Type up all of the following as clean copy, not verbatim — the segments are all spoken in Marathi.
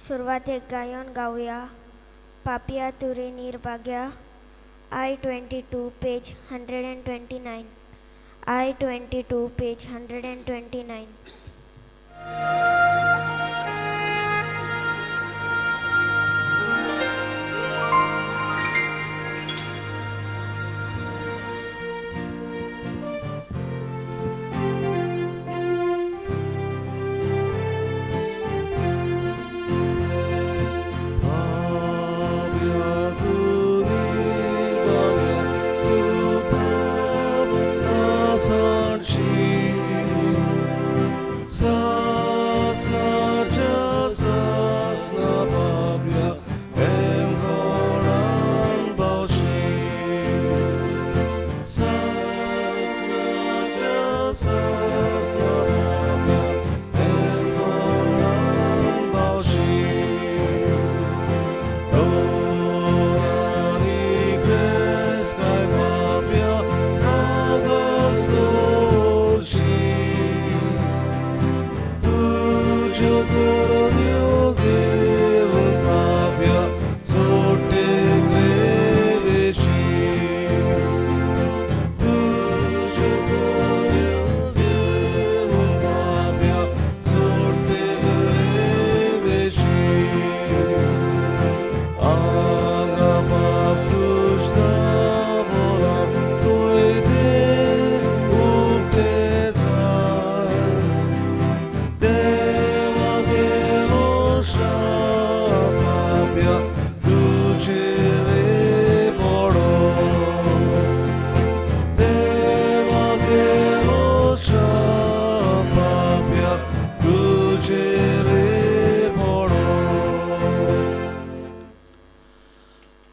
सुरवातेक गायन गाऊया. पापिया तुरे निर्भाग्या. I-22 page 129. I-22 page 129.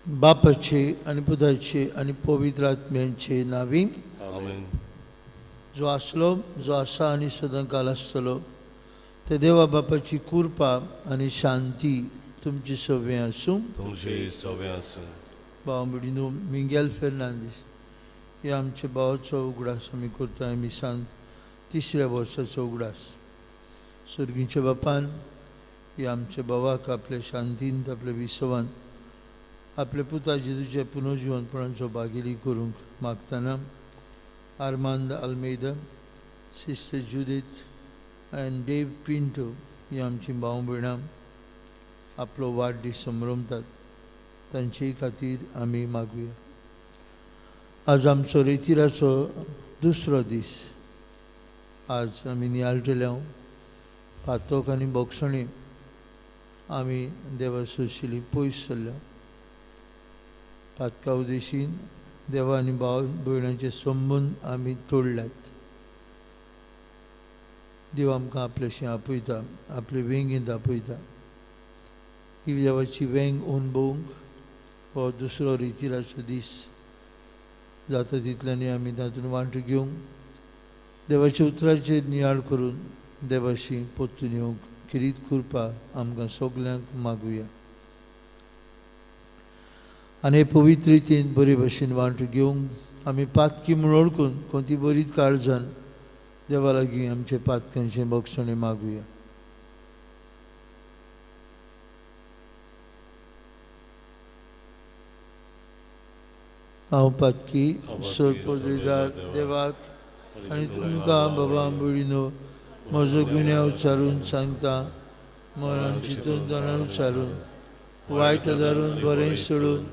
बापाचे आणि पुताचे आणि पवित्र आत्म्यांचे नावी. आमेन. जो आसलो, जो आसा आणि सदांकाल आसतलो, ते देवा बापाची कृपा आणि शांती तुमची सवय आसूं. तुमचे सवय आसूं. भाव भयणीनो, मिंगेल फेर्नांदीस हे आमचे भावाचो उगडास आमी करता. आमी सांग 3ऱ्या वर्साचो उगडास. सर्गीच्या बापान हे आमच्या भावाक आपल्या शांतींत, आपल्या विसवान, आपल्या पुता जेजूच्या पुनर्जीवनपणाचो भागीदारी करूंक मागतना आर्मांद आल्मेदा, सिस्टर जुदीथ आनी डेव पिंटो ही आमची भाव भयणां आपलो वाडदीस संभ्रमतात. तांचे खातीर आमी मागुया. आज आमचो रितीराचो 2रो दीस. आज आमी नियाळटल्या पातोक आनी बोगसणी आमी देवा सुशिली पयस सरल्या. पातका उदेशीन देवा आनी भाव भयणांचे संबंद आमी तोडल्यात. देव आमकां आपलेशें आपयता, आपले वेंगेंत आपयता. ही देवाची वेंग अणभवूंक हो 2रो रितीराचो दीस जाता तितल्यांनी आमी तातूंत वांटो घेवंक, देवाच्या उतराचेर नियाळ करून देवाशी पोत्तून येवंक किरीत कृपा आमकां सगल्यांक मागुया. आनी हे पवित्र रितीन बरे भशेन वांटो घेवंक आमी पातकी म्हूण ओळखून कोणती बरीच काळजान देवा लागीं आमचे पातकांचे बक्षणे मागुया. हांव पातकी सरपदवीदार देवाक आनी तुमकां बाबा भयणीनो म्हजो गुन्यांव विचारून सांगता. मनान चिंतून दोनान विचारून वायट धरून बरें सोडून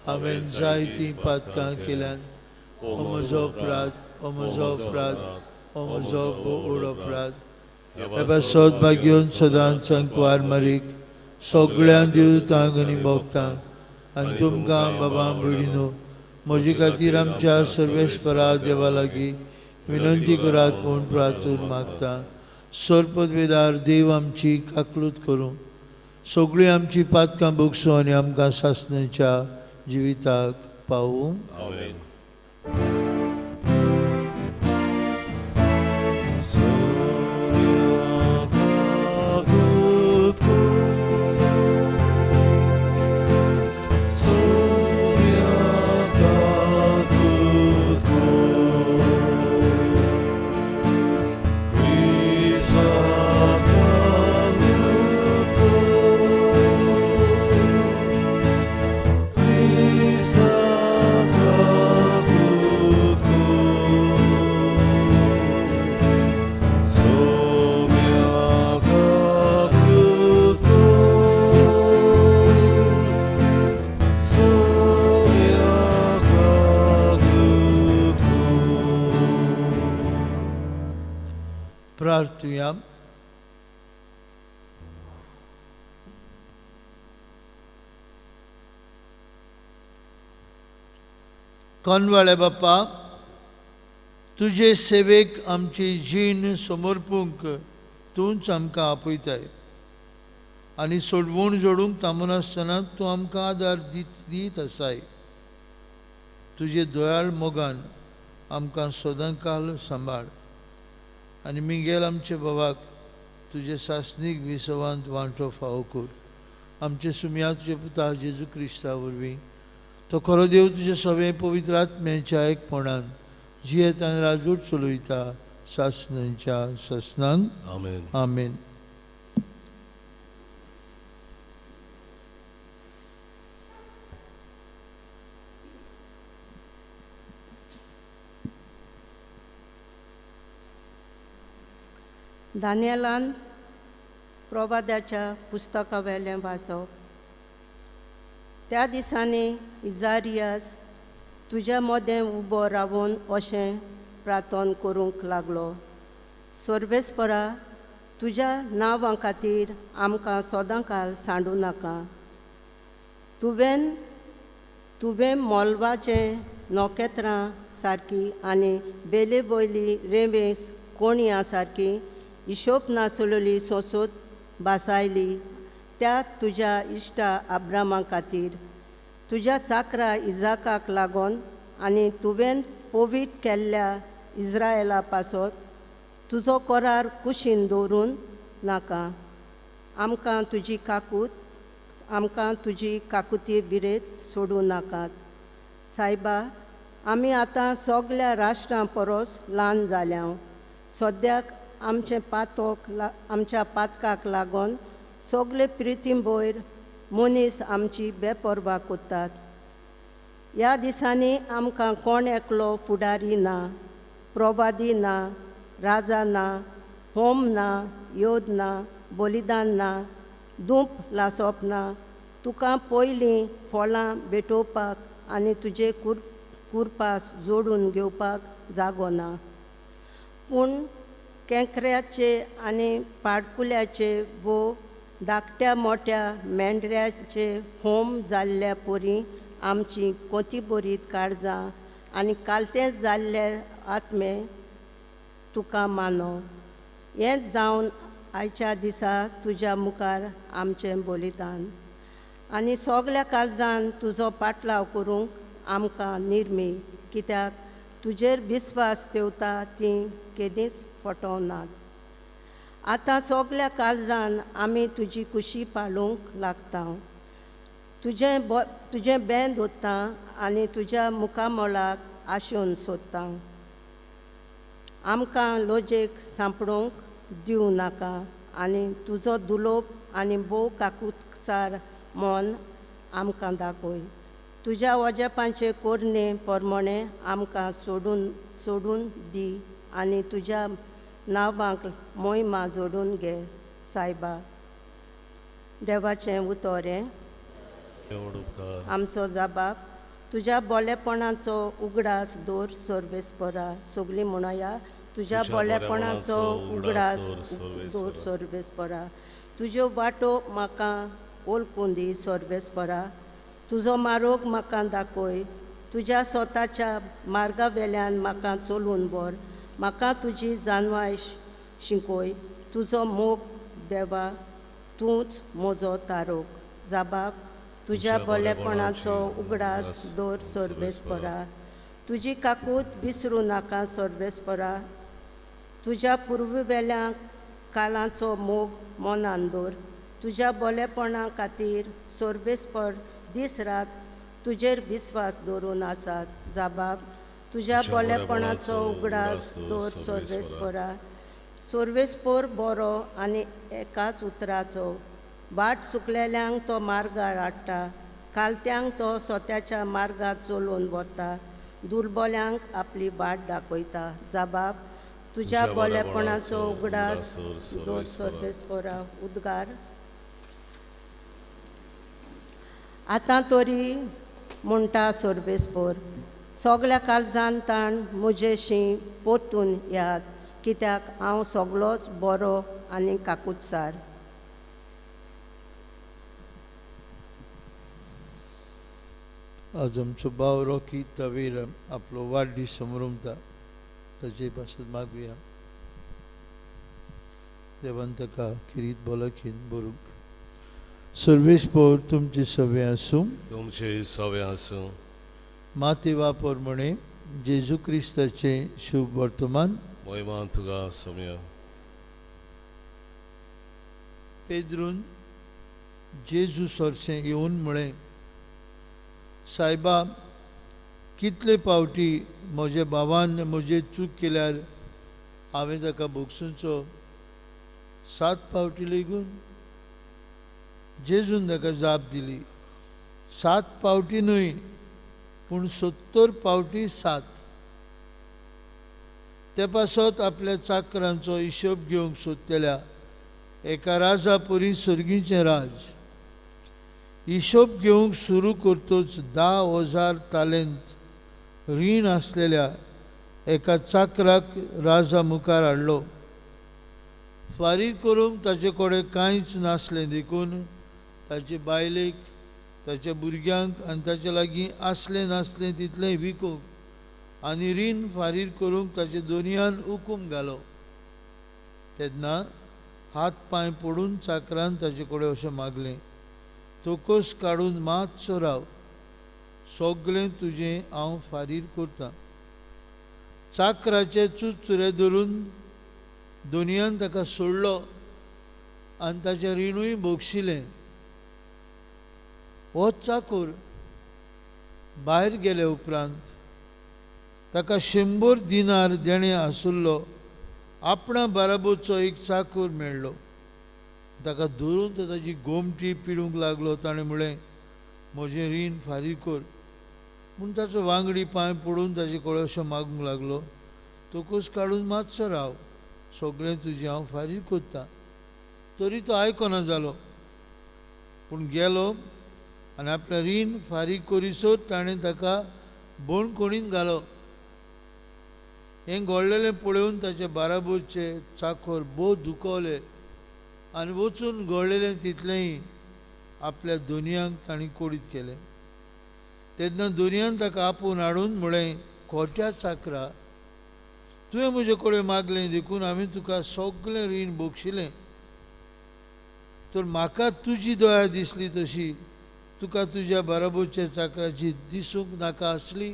हांवें जायतीं पातकां केल्यान. हो म्हजो अपराध, हो म्हजो अपराध, हो म्हजो व्हड अपराध. हे सौभाग्योन सदांच संकवार मारीक सगळ्या देवतांक आनी भक्तांक आनी तुमकां बाबा भयणीनो म्हजे खातीर आमच्या सर्वेस्परा देवा लागीं विनंती करात म्हूण प्रार्थून मागता. सरपदवेदार देव आमची काकलूत करूं, सगळीं आमची पातकां भोगसूं आनी आमकां सासणाच्या जिविताक पावूं. आमेन. मातुया. कोनवाळे बाप्पा, तुजे सेवेक आमची जीण समर्पूंक तूंच आमकां आपयताय आनी सोडवून जोडूंक थांबनासतना तूं आमकां आदार दीत आसाय. तुजे दोयाळ मोगान आमकां सदांकाल सांबाळ आनी मिगेल आमचे बाबाक तुजे सासणीक विसवांत वांटो फावो कर. आमचे सुम्या तुजे पुता जेजू क्रिस्ता वरवीं तो खरो देव तुजे सवे पवित्र आत्म्याच्या एकपणान जियेत आनी राजवट चलयता सासणांच्या सासणान. आमेन. आमेन. दानियेलान प्रभादाच्या पुस्तका वेलें वाचप. त्या दिसांनी इजारियास तुज्या मोदें उबो रावून अशें प्रार्थना करूंक लागलो. सर्वेस्परा, तुज्या नांवा खातीर आमकां सदांकाल सांडू नाका. तुवें मोलवाचें नोखेत्रां सारकी आनी बेले वयली रेंवेस कोणयां सारकी हिशोब नासलेली सोंसूत बासायली त्या तुज्या इश्टा अब्रामा खातीर, तुज्या चाकरा इजाकाक लागून आनी तुवें पवित्र केल्ल्या इस्रायला पासत तुजो करार कुशीन दवरून नाका. आमकां तुजी काकुती बिरेच सोडूं नाकात. सायबा, आमी आतां सगल्या राष्ट्रां परस ल्हान जाल्या. सद्याक आमच्या पातकाक लागून सगळे प्रितीम भयर मनीस आमची बेपरवा कोत्तात. ह्या दिसांनी आमकां कोण एकलो फुडारी ना, प्रवादी ना, राजा ना, होम ना, योद ना, बलिदान ना, दूप लासप ना, तुका पयलीं फळां भेटोवपाक आनी तुजे कुरपास जोडून घेवपाक जागो ना. पूण केंकऱ्याचे आनी पाडकुल्याचे वो धाकट्या मोठ्या मेंढऱ्याचे होम जाल्ल्या परी आमची कोती बरीत काळजां आनी कालते जाल्ले आत्मे तुका मानो. हेंच जावन आयच्या दिसा तुज्या मुखार आमचें बलिदान आनी सगल्या काळजान तुजो पाटलाव करूंक आमकां निर्मी, कित्याक तुजेर विस्वास ठेवता तीं केदींच फटोवनात. आतां सगल्या काळजान आमी तुजी कुशी पाळूंक लागता. तुजें बेन धोत्ता आनी तुज्या मुखामोळाक आशोवन सोदता. आमकां लोजेक सांपडूंक दिवं नाका आनी तुजो दुलोप आनी भोव काकुतचार मोन आमकां दाखय. तुज्या वजेपांचे कोरणे प्रमाणें आमकां सोडून दी आनी तुज्या नांवाक मोहिमा जोडून घे. सायबा, देवाचें उतोरें आमचो जबाब तुज्या बोलेपणाचो उगडास दवर सर्वेस्परा. सगळीं म्हणया, तुज्या बोलेपणाचो उगडास दवर सर्वेस्परा. तुज्यो वाटो म्हाका ओळखून दी सर्वेस्परा. तुजो मार्ग म्हाका दाखय. तुज्या स्वताच्या मार्गा वेल्यान म्हाका चलून व्हर. म्हाका तुजी जानवाय शिकय. तुजो मोग देवा, तूंच म्हजो तारोक. जबाब तुज्या बोलेपणाचो उगडास दवर सर्वेस्परा. तुजी काकूत विसरूं नाका सर्वेस्परा. तुज्या पुर्वेल्या काळाचो मोग मनान दवर. तुज्या बोलेपणा खातीर सर्वेस्पर दीस रात तुजेर विस्वास दवरून आसात. जबाब तुज्या बोलेपणाचो उगडास दवर सर्वेस्परा. सर्वेस्पर बरो आनी एकाच उतराचो. वाट सुकलेल्यांक तो मार्गार हाडटा. कालत्यांक तो स्वताच्या मार्गार चलोवन व्हरता. दुर्बल्यांक आपली वाट दाखयता. जबाब तुज्या बोलेपणाचो उगडास दवर सर्वेस्परा. उद्गार. आतां तरी म्हणटा सर्वेस्पर, सगल्या काळजान ताण म्हजेशी पोतून यात, कित्याक हांव सगळोच बरो आनी काकुटसार. आज आमचो भाव रॉकी तवेर आपलो वाडदीस समोरुंता ताचे पासून मागुया. देवान ताका किरीत बोलाखीन बरूक. सर्वेस्पोर तुमची सवे आसूं. तुमचे सवे आसूं. मातेवा पोरमणे जेजू क्रिस्ताचे शुभ वर्तमान. महिमा तुका सौम्य. पेद्रून जेजू सोरशें येवन म्हळें, सायबा, कितले फावटी म्हज्या भावान म्हजे चूक केल्यार हांवें ताका भोगसूंचो? 7 फावटी लेगून? जेजून ताका जाप दिली, 7 फावटी न्हय, पूण 70 फावटी 7. ते पासत आपल्या चाकरांचो हिशोब घेवंक सोदतल्या एका राजा परी सर्गीचें राज हिशोब घेवंक सुरू करतोच 10,000 तालेंत रीण आसलेल्या एका चाकराक राजा मुखार हाडलो. फारीक करूंक ताचे कडेन कांयच नासलें देखून ताचे बायलेक, ताच्या भुरग्यांक आनी ताचे लागीं आसलें नासलें तितलें विकूंक आनी रीण फारीक करूंक ताचे दोनयान हुकूम घालो. तेन्ना हात पांय पडून चाकरान ताचे कडेन अशें मागलें, तोकोस काडून मातसो राव, सगळें तुजें हांव फारीक करतां. चाकराचे चुचुरे धरून दोनयान ताका सोडलो आनी ताचें रिणूय भोगशिलें. हो चाकर भायर गेले उपरांत ताका 100 दिनार देणें आसुल्लो आपणा बाराबोरचो एक चाकर मेळ्ळो. ताका धरून तो ताची गोमटी पिडूंक लागलो. ताणें म्हळें, म्हजें रीण फारीक कर. पूण ताचो वांगडी पांय पडून ताचे कडेन अशें मागूंक लागलो, तोकूच काडून मातसो राव, सगळें तुजें हांव फारीक करतां. तरी तो आयकना जालो, पूण गेलो आनी आपलें रीण फारीक करिसर ताणें ताका बोणकोणीन घालो. हें घडलेलें पळोवन ताचे बाराबोरचे चाकर बोव दुखवले आनी वचून घडलेलें तितलेंय आपल्या दोनयांक तांणी कोडीत केलें. तेन्ना दोनयान ताका आपोवन हाडून म्हळें, खोट्या चाकरा, तुवें म्हजे कडेन मागलें देखून हांवें तुका सगळें रीण भोगशिलें. तर म्हाका तुजी दया दिसली तशी तुका तुज्या बाराबोरच्या चाकराची दिसूंक नाका आसली?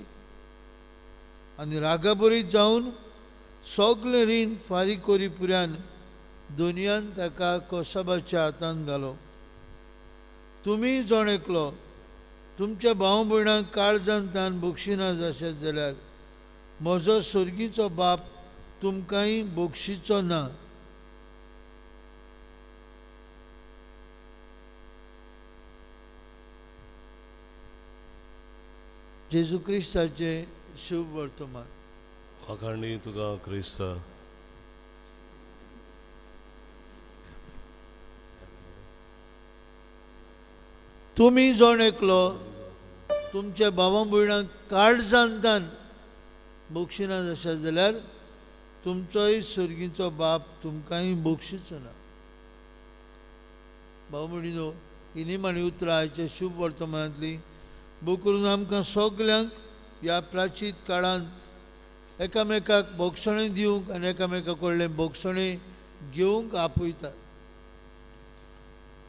आनी रागाबरीत जावन सगळें रीण फारीक करी पुरान दोनयान ताका कोसाबाच्या हातांत घालो. तुमी जण एकलो तुमच्या भाव भयणांक काळजान तान भोगशिना जशें जाल्यार म्हजो सर्गीचो बाप तुमकांय भोगशिचो ना. जेजू क्रिस्ताचे शुभ वर्तमान. आखाणी तुका क्रिस्ता. तुमी जण एकलो तुमच्या भावा भयणांक काळजान तान भोगशिना जशें जाल्यार तुमचोय सर्गीचो बाप तुमकांय भोगशिचो ना. भाव भयणीनो, ही निमाणी उतरां आयच्या शुभ वर्तमानांतली भोव करून आमकां सगल्यांक ह्या प्राचीत काळांत एकामेकाक भोगसणें दिवंक आनी एकामेका कडलें भोगसणें घेवंक आपयता.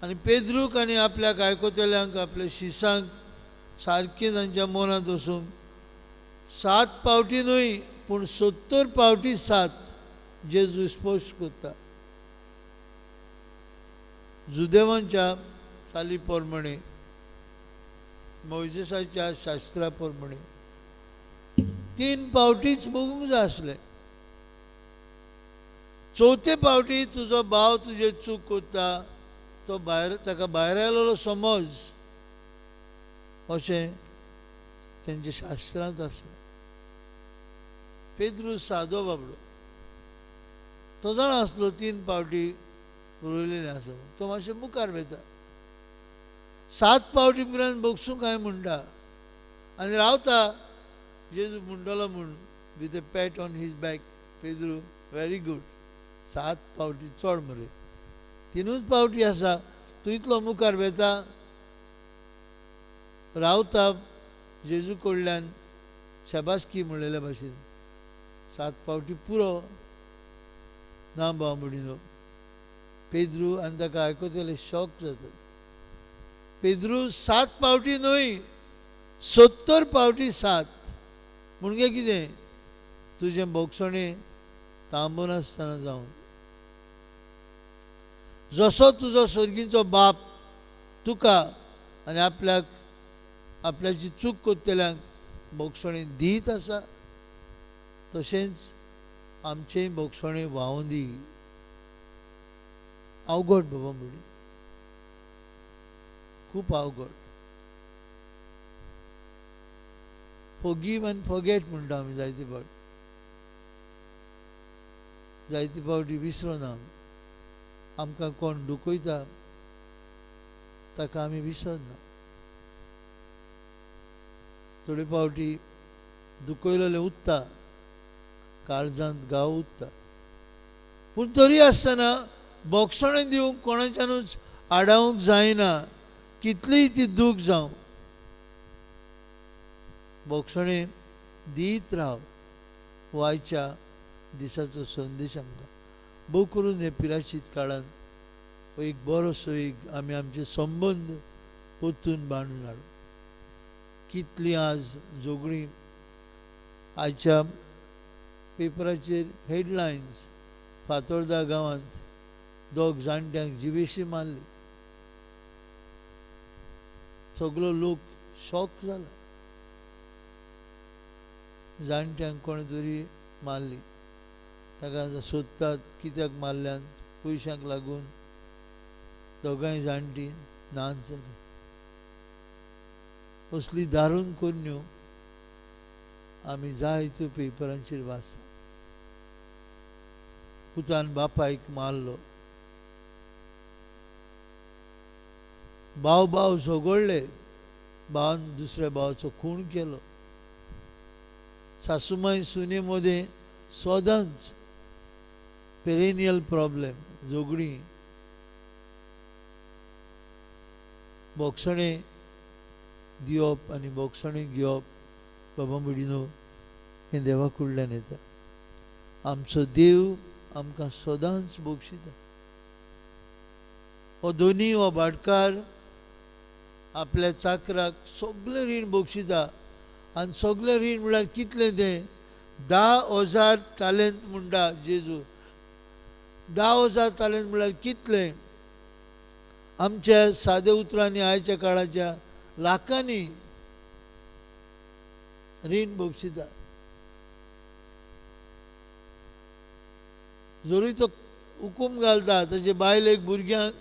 आनी पेद्रूक आनी आपल्याक आयकतल्यांक, आपल्या शिसांक सारकें तांच्या मनांत वसूंक 7 फावटी न्हय, पूण 70 फावटी 7 जेजू स्पश्ट करता. जुदेवांच्या चाली प्रमाणे, मोइजेसाच्या शास्त्रा प्रमाणे 3 फावटीच भोगूंक जाय आसलें. 4थे फावटी तुजो भाव तुजे चूक करता, तो भायर ताका भायर आयलो समज, अशें तेंच्या शास्त्रांत आसलें. पेद्रू सादो बाबडो, तो जाण आसलो 3 फावटी रोयलेलें आसा, तो मातशें मुखार वयता. 7 फावटी पर्यंत भोगसूंक हांवें म्हणटा आनी रावता जेजू म्हणटलो म्हूण with a pat on his back. Pedro very good. 7 पावटी चड मरे. 3च पावटी आसा, तूं इतलो मुखार वेता, रावता जेजू कडल्यान शेबासकी म्हणलेल्या भाशेन. 7 पावटी पुरो ना बांबडिनो. पेद्रू आनी ताका आयकतले शॉक जातात. पेद्रू 7 पावटी न्हय, 70 पावटी 7. म्हणजे कितें? तुजें बोगसणें तांबून आसतना जावन. जसो तुजो सर्गीचो बाप तुका आनी आपल्याची चूक कोत्तेल्यांक बोगसणें दीत आसा, तशेंच आमचें बोगसणें व्हांवून दी. अवघड बाबा मुडी, खूब अवघड. फॉगीव आनी फॉगेट म्हणटा आमी जायते फावटी. जायते फावटी विसरना आमी. आमकां कोण दुखयता ताका आमी विसरना. थोडे फावटी दुखयलेलें उत्ता, काळजांत घाव उत्ता, पूण तरी आसतना बोगसणें दिवंक कोणाच्यानूच आडावंक जायना, कितलीय ती दूख जावं. बोगसणें दीत राव. हो आयच्या दिसाचो संदेश आमकां. भोव करून हे पिराशीत काळांत एक बरोसो आमी आमचे संबंद परतून बांदून हाडूं. कितलीं आज झगडीं. आयच्या पेपराचेर हेडलायन्स, फातोर्डा गांवांत 2 जाणट्यांक जिवेशी मारली. सगळो लोक शॉक जाला. जाणट्यांक कोणे तरी मारली. ताका सोदतात कित्याक मारल्यान. पयशांक लागून. दोगांय जाणटी नाच जाली. असली दारूण कोन्यो आमी जायत्यो पेपरांचेर वाचता. पुतान बापायक मारलो. भाव झगडले. भावान दुसऱ्या भावाचो खून केलो. सासूमाय सुने मदें सदांच पेरेनियल प्रॉब्लेम, झगडीं. बोगसणें दिवप आनी बोगसणें घेवप बाबा मुडिनो हें देवा कडल्यान येता. आमचो देव आमकां सदांच बोगशिता. हो दोनी हो भाटकार आपल्या चाकराक सगळें रीण बोगशिता. आनी सगळें रीण म्हळ्यार कितलें तें? 10,000 टॅलंट म्हणटा जेजू. 10,000 टॅलंट म्हळ्यार कितलें? आमच्या साद्या उतरांनी आयच्या काळाच्या लाखांनी रीण बोगशिता. जरूय तो हुकूम घालता ताचे बायलेक भुरग्यांक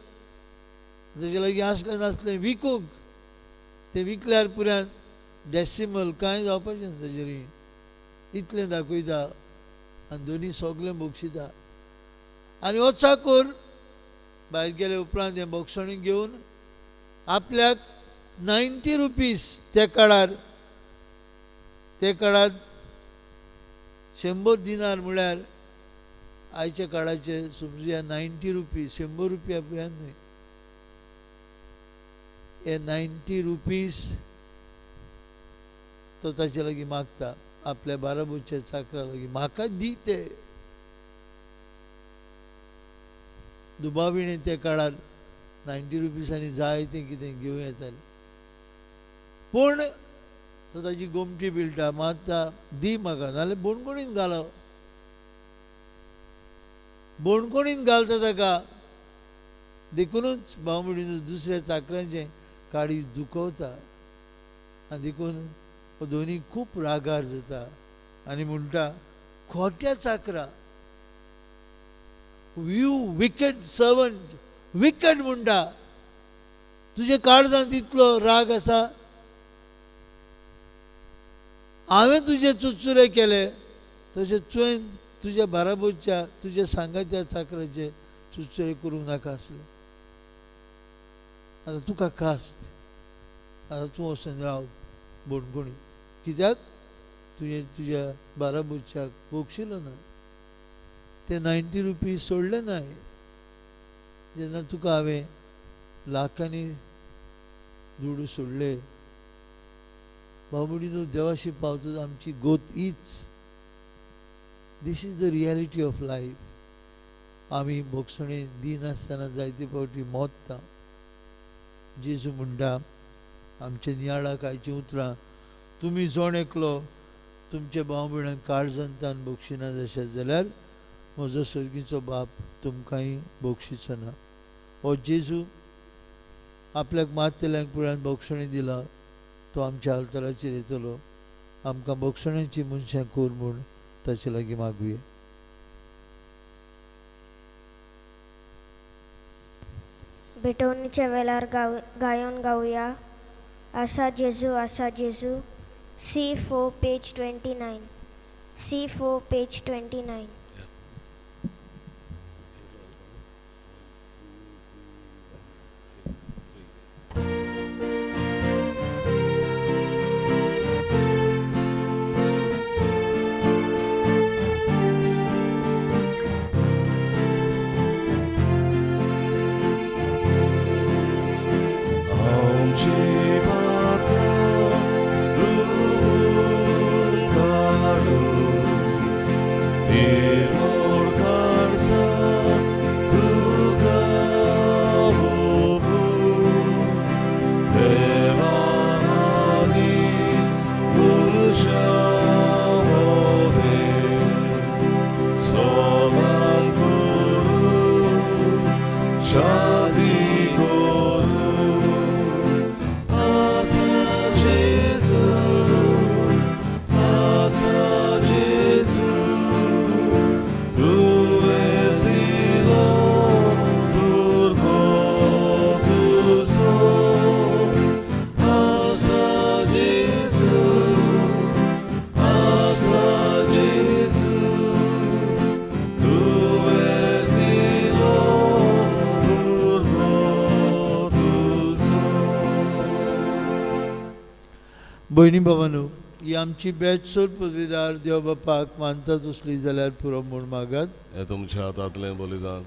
ताचे लागीं आसलें नासलें विकूंक. तें विकल्यार पुरान डेसिमल कांय जावपाचें ना ताचे रीण. इतलें दाखयता आनी दोनी सगळें बोगशिता. आनी हो चाकर भायर गेले उपरांत हें बोगसणें घेवन आपल्याक 90 रुपीज त्या काळार 100 दिनार म्हळ्यार आयच्या काळाचे समजुया 90 रुपीज 100 रुपया पर्यंत न्हय. हे 90 रुपीज तो ताचे लागीं मागता. आपल्या बाराबोच्या चाकरा लागीं म्हाका दी ते. दुबाविणें त्या काळार 90 रुपीसांनी जाय तें कितें घेवं येतालें. पूण तो ताची गोमटी पिळटा, मागता दी म्हाका, नाल्यार बोणकोणीन घालो. बोणकोणीन घालता ताका. देखूनच भावमडीन दुसऱ्या चाकरांचें काळीज दुखवता. आनी देखून हो दोनी खूब रागार जाता आनी म्हणटा, खोट्या चाकरा, यू विकेड सर्वंट. विकेड म्हणटा. तुजे काळजांत इतलो राग आसा. हांवें तुजे चुचुरे केले तशें तुवें तुज्या बाराबोच्या तुज्या सांगात्या चाकराचे चुचुरे करूंक नाका आसले. आतां तुका कास्त. आतां तूं वचून राव बोणकोणीत. कित्याक तुज्या बाराबोच्याक बोगशिलो ना. ते 90 रुपीज सोडले नाही. जेन्ना तुका हांवें लाखांनी दुडू सोडले, बाबुडीनो देवाशी पावता आमची गोत हीच. This is the reality of life. आमी भोगसणे दिन आसतना जायते फावटी मोडटा. जेजू म्हणटा आमच्या नियाळाक आयची उतरां, तुमी जोण एकलो तुमच्या भाव भयणांक काळजांतान भोगशिना जशें जाल्यार म्हजो सर्गीचो बाप तुमकांय भोगशिचो ना. हो जेजू आपल्याक मारतेल्यांक पिळ्यान भोगसणे दिला, तो आमच्या अवताराचेर येतलो. आमकां भोगसण्याची मनशां कोर म्हूण ताचे लागीं मागुया. भेटवणीच्या वेळार गायन गावया आसा जेजू. C4 page 29. C4 page 29. भयणी भावांनो, ही आमची बेजसोड पदवीदार देव बापाक मानतात असली जाल्यार पुरो म्हूण मागात. हे तुमच्या हातांतलें बलिदान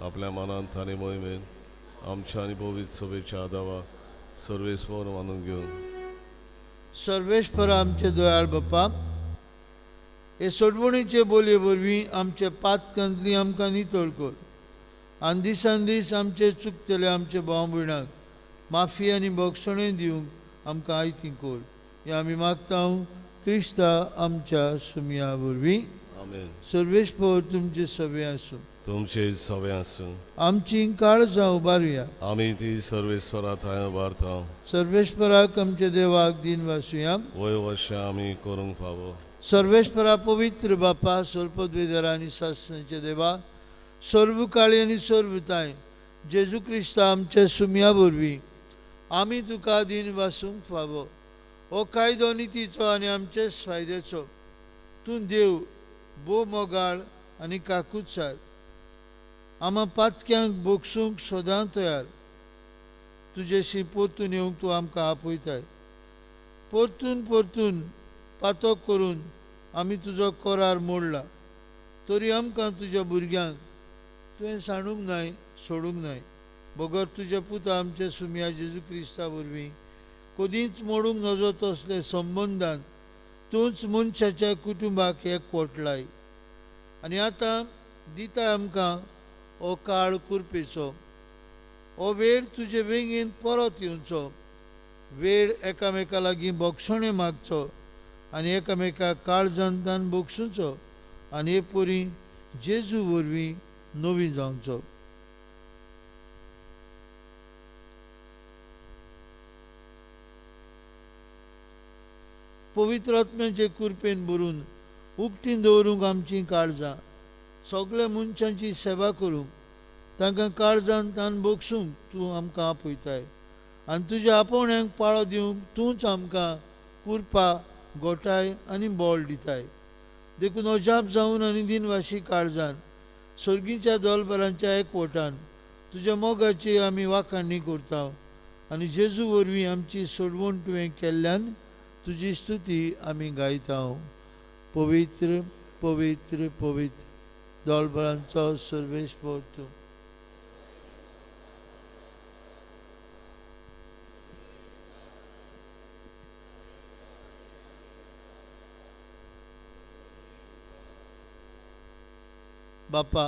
आपल्या मनांत आनी मोहिमेन आमच्या आनी पवित्र सभेच्या आदावा सर्वेस्वर मानून घेवन. सर्वेस्पर आमचे दयाळ बापा, हे सोडवणीचे बोलये वरवीं आमचे पातकांतली आमकां नितळ कर आनी दिसान दीस आमचे चुकतले आमचे भाव भयणांक माफी आनी भोगसणें दिवंक आमकां आयती कर. हे आमी मागता क्रिस्ता आमच्या सुमया वरवीं. आमेन. सर्वेस्पर तुमचे सवे आसूं. तुमचे सवे आसूं. आमची काळजां उबारुया. आमी ती सर्वेस्वरा थंय उबारता. सर्वेस्पराक आमच्या देवाक दिन वासुया. वय वर्ष आमी करूंक फावो. सर्वेस्परा पवित्र बापा, सर्वपदवीधर आनी शास्त्रांचे देवा, सर्व काळी आनी सर्वताय जेजू क्रिस्ता आमच्या सुमया वरवीं आमी तुका दिन वासूंक फावो. हो कायदो नितीचो आनी आमचे फायद्याचो तूं देव बो मोगाळ आनी काकूतसार आमा पातक्यांक भोगसूंक सदां तयार. तुजेशी परतून येवंक तूं आमकां आपयताय. परतून परतून पातो करून आमी तुजो करार मोडला, तरी आमकां तुज्या भुरग्यांक तुवें सांडूंक नाय, सोडूंक नाय. बगर तुजे पुता आमचे सुमया जेजू क्रिस्ता वरवीं कदींच मोडूंक नजो तसले संबंदान तूंच मनशाच्या कुटुंबाक एकवटलाय. आनी आतां दिता आमकां हो काळ कुरपेचो, हो वेळ तुजे वेंगेन परत येवचो, वेळ एकामेका लागीं भोगसणें मागचो आनी एकामेकाक काळजांतान भोगसूचो आनी हे परी जेजू वरवीं नवी जावचो. पवित्र आत्म्याचे कुरपेन भरून उक्तीन दवरूंक आमची काळजां, सगळ्या मनशांची सेवा करूंक, तांकां काळजान तान भोगसूंक तूं आमकां आपयताय. आनी तुज्या आपोवण्यांक पाळो दिवंक तूंच आमकां कुरपा, गोठाय आनी बोल दिताय. देखून अजाप जावन आनी दिनवाशी काळजान सर्गीच्या दोलबरांच्या एकवटान तुज्या मोगाची आमी वाखाणणी करता आनी जेजू वरवीं आमची सोडवण तुवें केल्ल्यान तुजी स्तुती आमी गायता. पवित्र पवित्र पवित्र दोलबरांचो सर्वेस्पर तूं. बापा,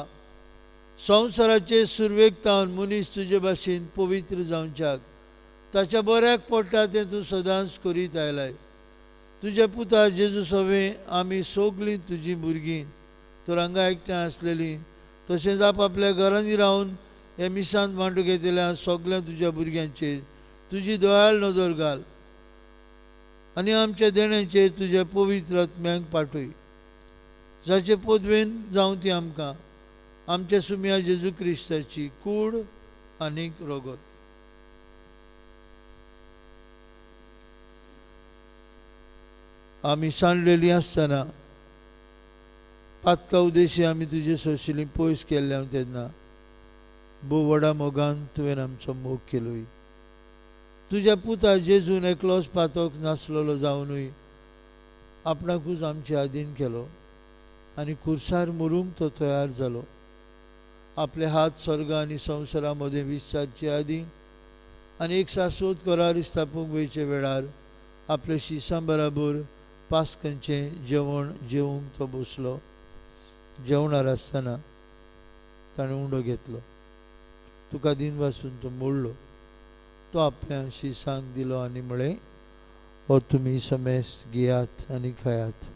संवसाराचे सुरवेक तावन मनीस तुजे भाशेन पवित्र जावच्याक ताच्या बऱ्याक पडटा तें तूं सदांच करीत आयलाय. तुज्या पुता जेजू सवे आमी सगलीं तुजीं भुरगीं तर हांगा एकठांय आसलेलीं, तशेंच आपल्या घरांनी रावन हे मिसांत मांडूक येतल्या सगळ्या तुज्या भुरग्यांचेर तुजी दयाळ नदर घाल आनी आमच्या देण्यांचेर तुज्या पवित्र आत्म्यांक पाठय, जाचे पदवेन जावं ती आमकां आमच्या सुम्या जेजू क्रिस्ताची कूड आनीक रोगत. आमी सांडलेलीं आसतना पातका उदेशी आमी तुजे सोशिलीं पयस केल्ल्या तेन्ना भोव व्हडा मोगान तुवें आमचो मोग केलोय. तुज्या पुता जेजून एकलोच पातक नासलेलो जावनूय आपणाकूच आमचे आदीन केलो आनी खुर्सार मरूंक तो तयार जालो. आपले हात स्वर्ग आनी संवसारा मदें विस्तारचे आदीं आनी एक शाश्वत करार स्थापूंक वयचे वेळार आपल्या शिसां बराबर पास्कांचें जेवण जेवूंक तो बसलो. जेवणार आसतना ताणें उंडो घेतलो, तुका दिन वाचून तो मोडलो, तो आपल्या शिसांक दिलो आनी म्हळें, हो तुमी समेस घेयात आनी खायात,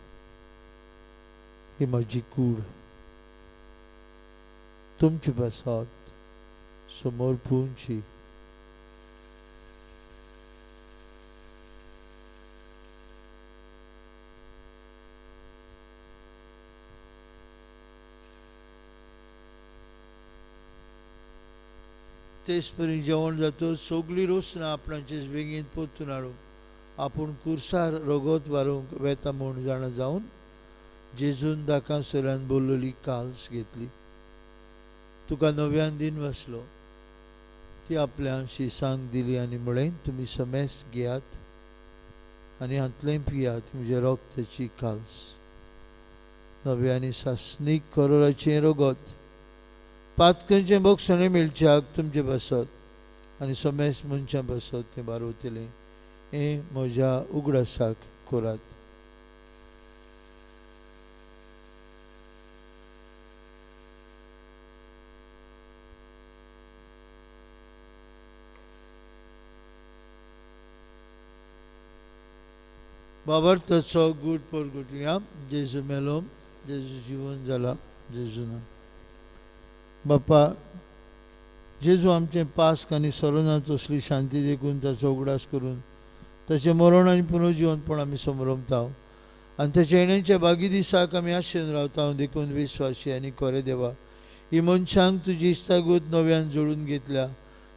ही म्हजी कूड. तुमची बसत समोर पुंची. तेच परी जेवण जातो सगळीं रोसना आपणाचेच बेगीन परतून हाडूंक आपूण कुर्सार रोगोत व्हरूंक वेता म्हूण जाणा जावन जेजून दाकांसरान बोललोली काल्स घेतली. तुका नव्यान दिन वाचलो, ती आपल्या शिसांक दिली आनी म्हळें, तुमी समेस घेयात आनी हातलें पियात, म्हज्या रोगताची काल्स. नव्यानी सासनीक करोराचें रोगत पातकांचें बोगसणें मेळच्याक तुमचे बसत आनी समेस मनशां बसत तें बारवतलें. हें म्हज्या उगडासाक करात. बाबर्ताचो गूड परगुटया. जेजू मेलो, जेजू जिवन जाला, जेजू ना. बापा, जेजू आमचें पास्क आनी सरोनांत असली शांती देखून ताचो उगडास करून ताचें मरण आनी पुनर्जिवनपण आमी समरमता आनी ताच्या येण्याच्या बागी दिसाक आमी आशेन रावता देखून विस्वासी आनी खरें देवा, ही मनशांक तुजी इश्तागत नव्यान जोडून घेतल्या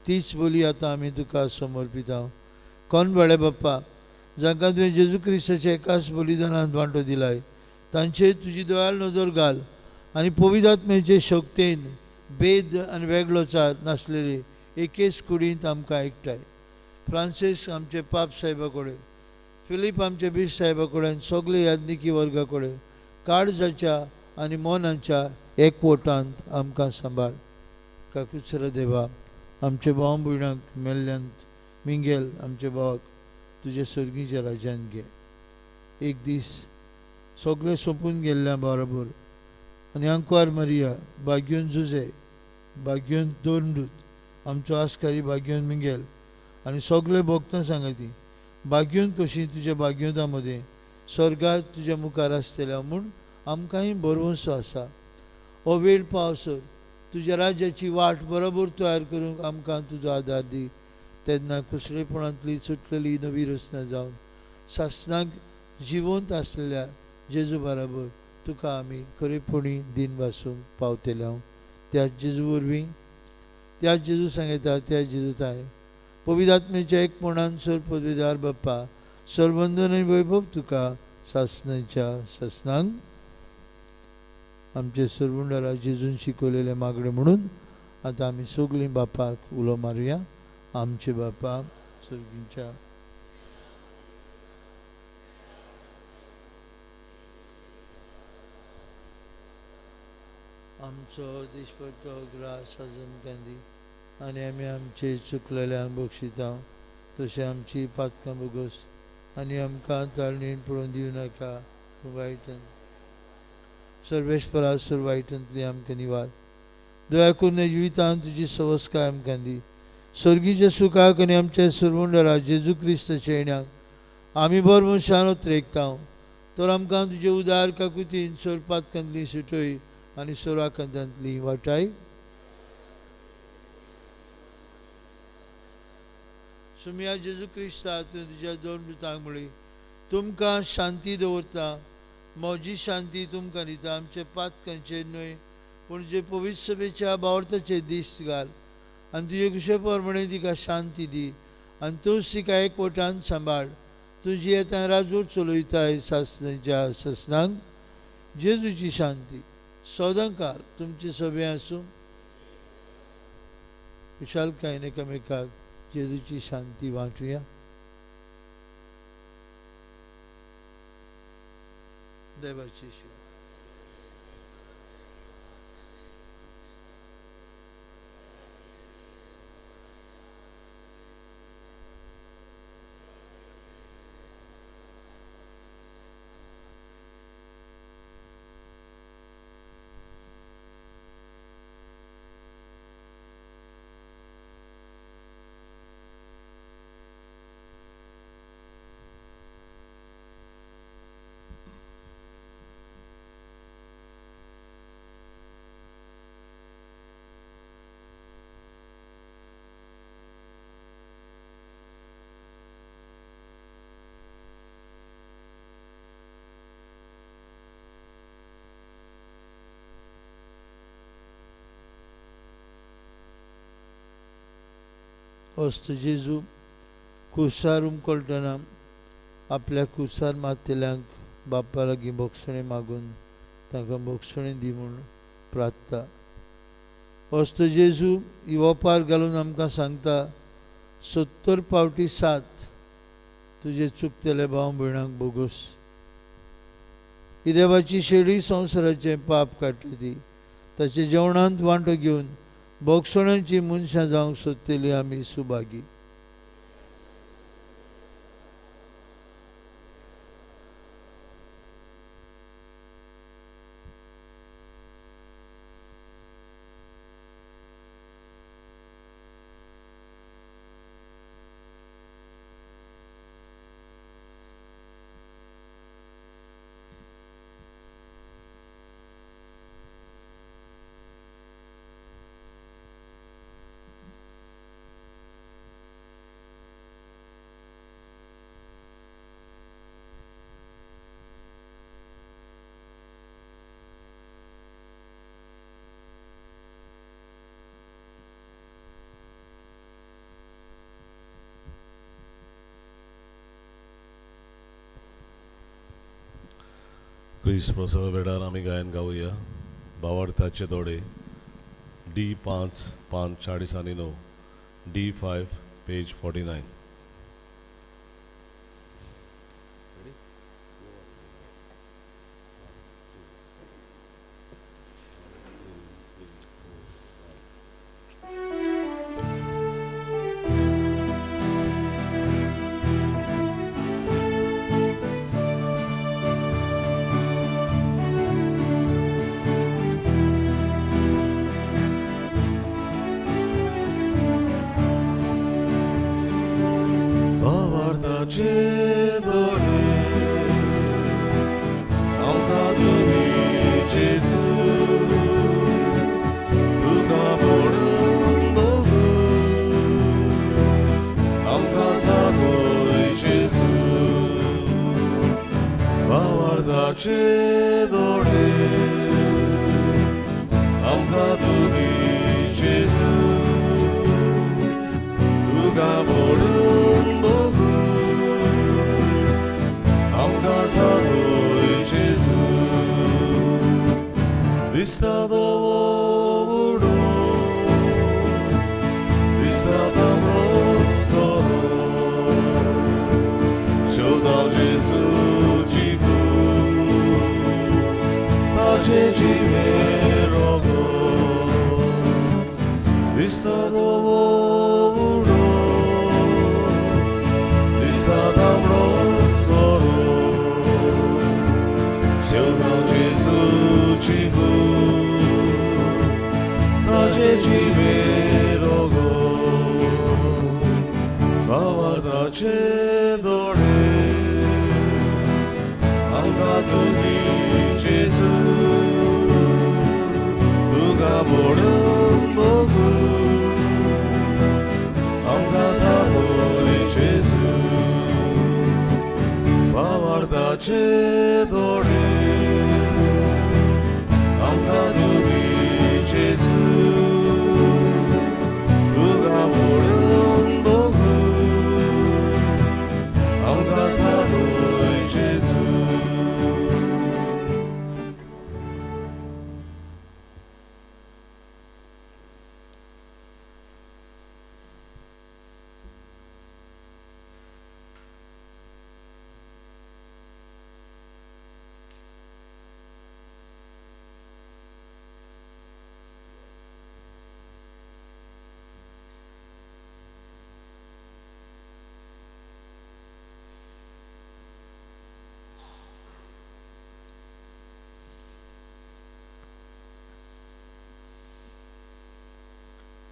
तीच बोली आतां आमी तुका समर्पिता. कोण बळे बाप्पा, जांकां तुवें जेजू क्रिस्ताच्या एकाच बलिदानांत वांटो दिलाय, तांचेर तुजी दयाळ नदर घाल आनी पवित्र आत्म्याचे शक्तीन भेद आनी वेगळोचार नासलेली एकेच कुडींत आमकां एकठांय. फ्रांसीस आमचे पाप साहेबा कडेन, फिलीप आमचे बीश साहेबा कडेन, सगळे यादनिकी वर्गा कडेन काळजाच्या आनी मोनाच्या एकवटांत आमकां सांबाळ. काकुसर देवा, आमचे भाव भयणांक मेल्ल्यांत मिंगेल आमचे भावाक तुजे सर्गीच्या राज्यान घे. एक दीस सगळे सोंपून गेल्ल्या बरोबर आनी आंकवार मारिया, भाग्योन जुजे, भाग्योन दोंडूत, आमचो आस्कारी भाग्योन मिंगेल आनी सगळे भक्तां सांगाती भाग्योन कशी तुज्या भाग्योता मदें स्वर्गांत तुज्या मुखार आसतल्या म्हूण आमकांय बरोवसो आसा. हो वेळ पावसर तुज्या राज्याची वाट बरोबर तयार करूंक आमकां तुजो आदार दी. तेन्ना कुसळेपणांतली सुटलेली नवी रचना जावन सासणाक जिवंत आसलेल्या जेजू बरोबर तुका आमी खरेपणी दिन वासूंक पावतल्या. त्याच जेजू वरवीं, त्याच जेजू सांगता, त्याच जेजू ताय पवित्र आत्म्याच्या एकपणान सर पदवीदार बाप्पा, सरबंधन आनी वैभव तुका सासणाच्या सासणांक आमचे सरबुंडारा जेजून शिकवलेले मागणे म्हणून आतां आमी सगळीं बापाक उलो मारुया. आमचे बापा सर्गीच्या आमचो दिसपट्टो ग्रास आजून कंदी आनी आमी आमचे चुकलेल्यांक बक्षिता तशें आमची पातकां बोगोस आनी आमकां ताळणीन पडोवन दिवं नाका वायटान सर्वेस्परा सुर वायटांतली आमकां निवार दया करून जिवितांत तुजी सवस्काय आमकां दी स्वर्गीच्या सुखाक आनी आमच्या सुरवंडरा जेजू क्रिस्ताच्या येण्याक आमी बरो मनशान उतरेकता तर आमकां तुजे उदार काकुतीन सोर पातकांतली सुटोय आनी सोराकांतांतली वाटाय सुम्या जेजू क्रिस्ता तुज्या दोन मृतांक मुळे तुमकां शांती दवरता म्हजी शांती तुमकां दिता आमचे पातकांचे न्हय पूण जे पवित्र सभेच्या बावर्थाचे दीस घाल आनी तुजे कुशे प्रमाणे तिका शांती दी आनी तूंच तिका एकवटान सांबाळ तुजी येता राजवट चलयताय सासणाच्या ससनांक जेजूची शांती सदांकाळ तुमचे सभे आसूं विशालकायेन एकामेकाक जेजूची शांती वांटुया देवाची शिवा वस्त जेजू कुसार उमकळटना आपल्या कुसार मातेल्यांक बापा लागीं बोगसणे मागून तांकां बोगसणे दी म्हूण प्रार्थता वस्त जेजू इवपार घालून आमकां सांगता 70 फावटी 7 तुजे चुकतेले भाव भयणांक बोगोस ही देवाची शेळी संवसाराचें पाप काडटा ती ताचे जेवणांत वांटो घेवन बोगसण्यांची मनशां जावंक सोदतली आमी सुभागी क्रिसमसा वेळार आमी गायन गावया भावार्थाचे दोडे D5 5:40 आनी 9 D5 पेज 49 Jesu 사담으로서로 시원한 예수 지구 다제 집에로고 바와다 제도래 안가두니 예수 누가 보는 복음 안가사보리 예수 바와다 제도래 안가두니 예수 누가 보는 복음 안가사보리 예수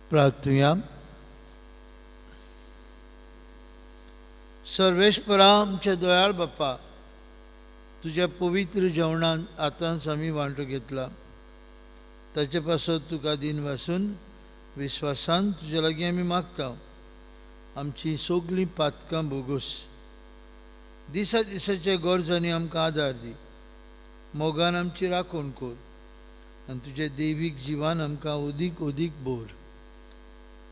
प्रार्थूया. सर्वेश्वरा आमचे दयाळ बाप्पा, तुझ्या पवित्र जेवणान आतांच आमी वांटो घेतला. ताचे पासत तुका दिन वासून विश्वासान तुजे लागीं आमी मागता. आमची सगळीं पातकां बोगूस दिसा दिसाच्या गरजांनी आमकां आदार दी. मोगान आमची राखण कर आनी तुजे दैवीक जिवान आमकां ओदीक ओदीक बोर.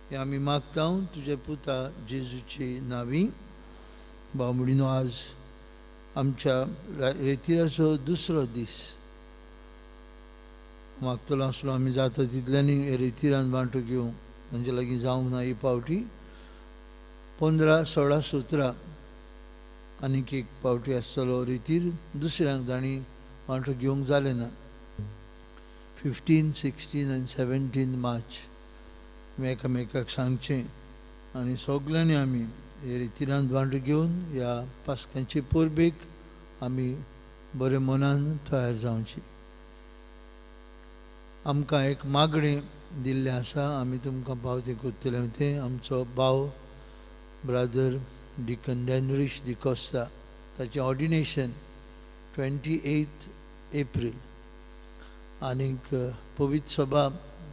हे आमी मागता तुजे पुता जेजूची नांवी. बावमडीनो आज आमच्या रेतिराचो दुसरो दीस. मागतलो आसलो आमी जाता तितल्यांनी हे रेतिरान वांटो घेवंक, तांचे लागीं जावंक ना. ही पावटी 15, 16, 17 आनीक एक पावटी आसतलो रितीर. दुसऱ्यांक तांणी वांटो घेवंक जालें ना. 15, 16 आनी 17 मार्च एकामेकाक सांगचें आनी सगल्यांनी आमी हे रितीरान वांटो घेवन ह्या पास्कांचे परबेक आमी बरे मनान तयार जावची. आमकां एक मागणें दिल्लें आसा, आमी तुमकां पावतें करतले. तें आमचो भाव ब्रादर डिकन डेनरीश डिकोस्ता, ताचें ऑर्डिनेशन 28 एप्रील. आनीक पवित्र सभा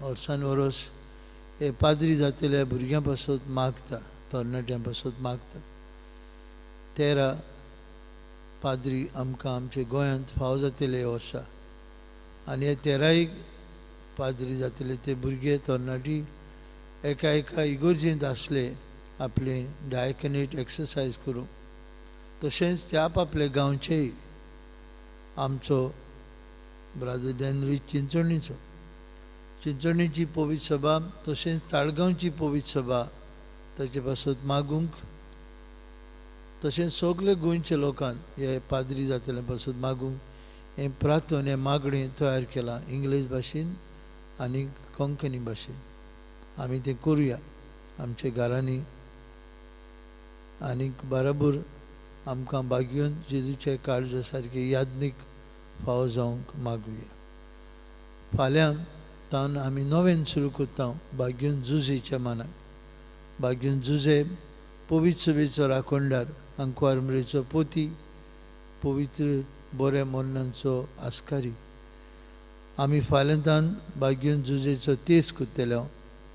वर्सान वरोस हे पाद्री जातल्या भुरग्यां पासत मागता, तरणाट्यां पासत मागता. 13 पाद्री आमकां आमच्या गोंयांत फाव जातले हे वर्सा. आनी हे 13 पाद्री जातले ते भुरगे तरणाटी एका इगोर्जेंत आसले आपले डायकनेट एक्सरसायज करूंक. तशेंच ते आपले गांवचेय आमचो ब्रादर डेनरीश चिंचोणीचो, चिंचोणीची पवित्र सभा, तशेंच ताळगांवची पवित्र सभा ताचे पासत मागूंक, तशेंच सगळे गोंयच्या लोकांक हे पाद्री जातल्या पासत मागूंक हें प्रार्थन, हें मागणें तयार केलां इंग्लीश भाशेन आनी कोंकणी भाशेन. आमी तें करुया आमच्या घरांनी. आनीक बराबर आमकां बागयोन जेजूचे काळजा सारके यादनीक फावो जावंक मागुया. फाल्यां तावन आमी नवें सुरू करता बागयोन जुजेच्या मानाक. बागयोन जुजे पवित्र सभेचो राखणदार, अंकवारमरेचो पोती, पवित्र बऱ्या मरणांचो आस्कारी. आमी फाल्यांतान बागयोन जुजेचो तेस करतले.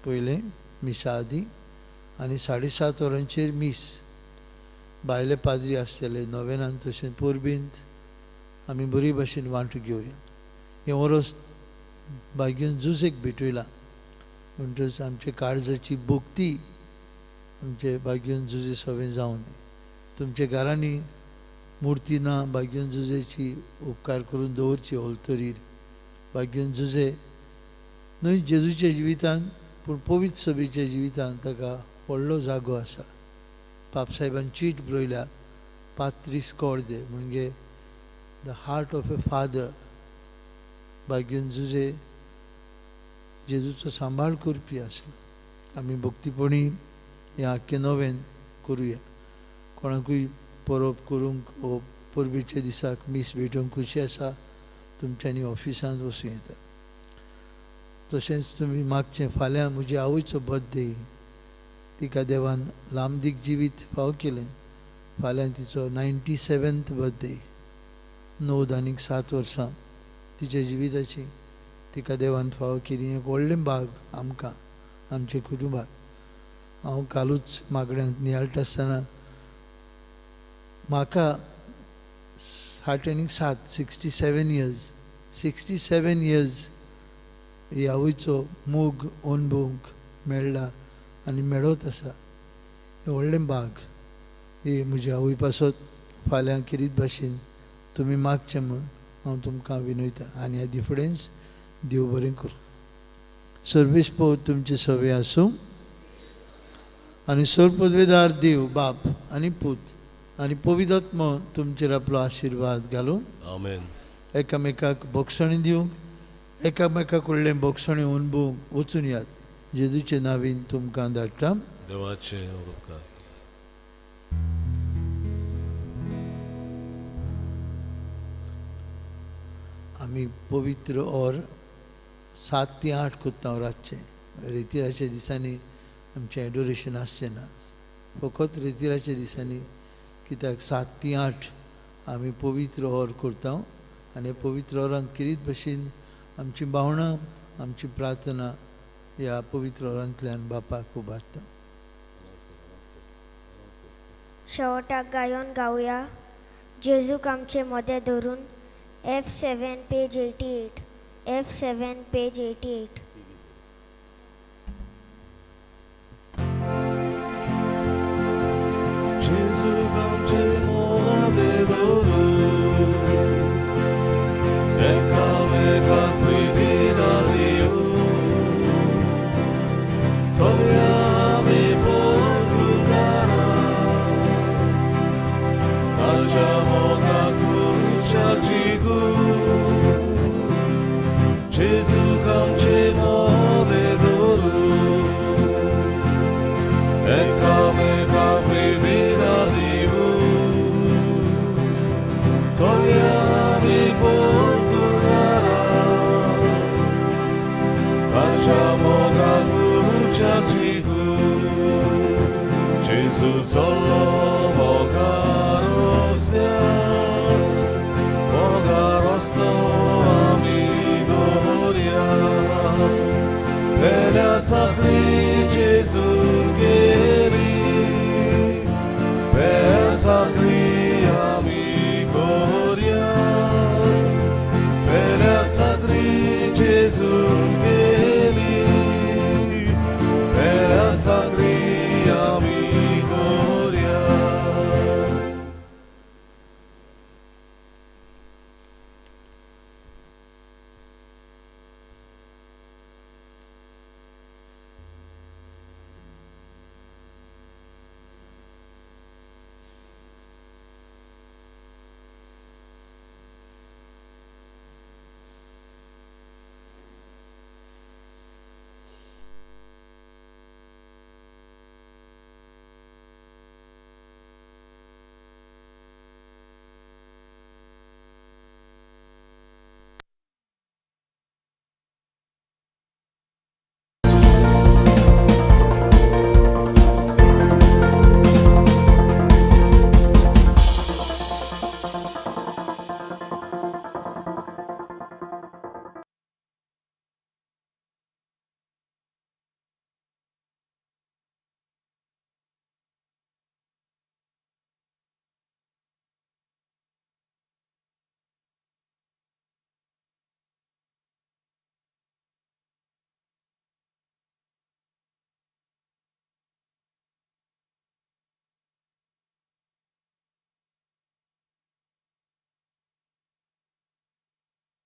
पयलें मिसा आदी आनी 7:30 वरांचेर मीस. भायले पाद्री आसतले नोवेनान, तशेंच परबींत आमी बरी भाशेन वांटो घेवया. हें वरोस बागयोन जुजेक भेटयलां म्हणटच आमचे काळजाची भोक्ती आमचे बागयोन जुजे सवें जावं दी. तुमच्या घरांनी मुर्ती ना, बागयोन जुजेची उपकार करून दवरची होलतरीर. बागयोन जुजे न्हय जेजूच्या जिवितान पूण पवित्र सभेच्या जिवितान ताका व्हडलो जागो आसा. पापसाहेबान चीट बरयल्या, पात्रीस कोर्दे म्हणजे the heart of a father. बागयोन जुजे जेजूचो सांबाळ करपी आसलो. आमी भक्तीपणी हें आख्खें नवें करुया. कोणाकूय परब करूंक वो परबीच्या दिसाक मीस भेटूंक खुशी आसा तुमच्यांनी ऑफिसांत वसूं येता. तशेंच तुमी मागचें फाल्यां म्हजी आवयचो बर्थडे, तिका देवान लांबदीक जिवीत फाव केलें. फाल्यां तिचो 97th बर्थडे, 9 आनी 7 वर्सां तिच्या जिविताची तिका देवान फाव केली. एक व्हडलें भाग आमकां आमच्या कुटुंबाक. हांव कालूच मागड्यांत नियाळटा आसतना म्हाका 67 years ही आवयचो मोग अणभवूंक मेळ्ळा आनी मेळत आसा. हें व्हडलें भाग. ही म्हजी आवय पासत फाल्यां किरीत भाशेन तुमी मागचें म्हूण हांव तुमकां विनयता. आनी ह्या डिफरन्स देव बरें करूं. सर्वेस्पो तुमचे सवे आसूं आनी सर्वपदवेदार देव बाप आनी पूत आनी पवित्र आत्मा तुमचेर आपलो आशिर्वाद घालून आमेन. एकामेकाक बोगसणी दिवंक एकामेका कडलें बोगसणें अणभवूंक वचून यात. जेजूचे नांवीन तुमकां धाडटा. देवाचे उपकार. आमी पवित्र और 7 ते 8 कोत्ता रातचे. रितीराच्या दिसांनी आमचें एडोरेशन आसचें ना, फकत रितीराच्या दिसांनी. कित्याक 7 ते 8 आमी पवित्र और करता आनी पवित्र ओरांत किरीत भाशेन आमची भावना आमची प्रार्थना ह्या पवित्र ओरांतल्यान बापाक उबारता. शेवटाक गायोन गावया जेजूक आमचे मोदें धरून. F7 page 88. F7 page 88. जेजूक आमचे मोदें धरून एकामेकाक प्रितीना दिवून चलया आमी पोर्तुगारां ताच्या मोगाक क्रुसाची गूण. जेजूक आमचे मोदें धरून एकामेकाक प्रितीना दिवून चलया आमी पोर्तुगारां ताच्या मोगाक क्रुसाची गूण. जेजू चल्लो मोगार रस्त्यार, मोगार रस्तो आमी दवरया. वेल्या चाकरी जेजून गेली, वेल्या चाकरी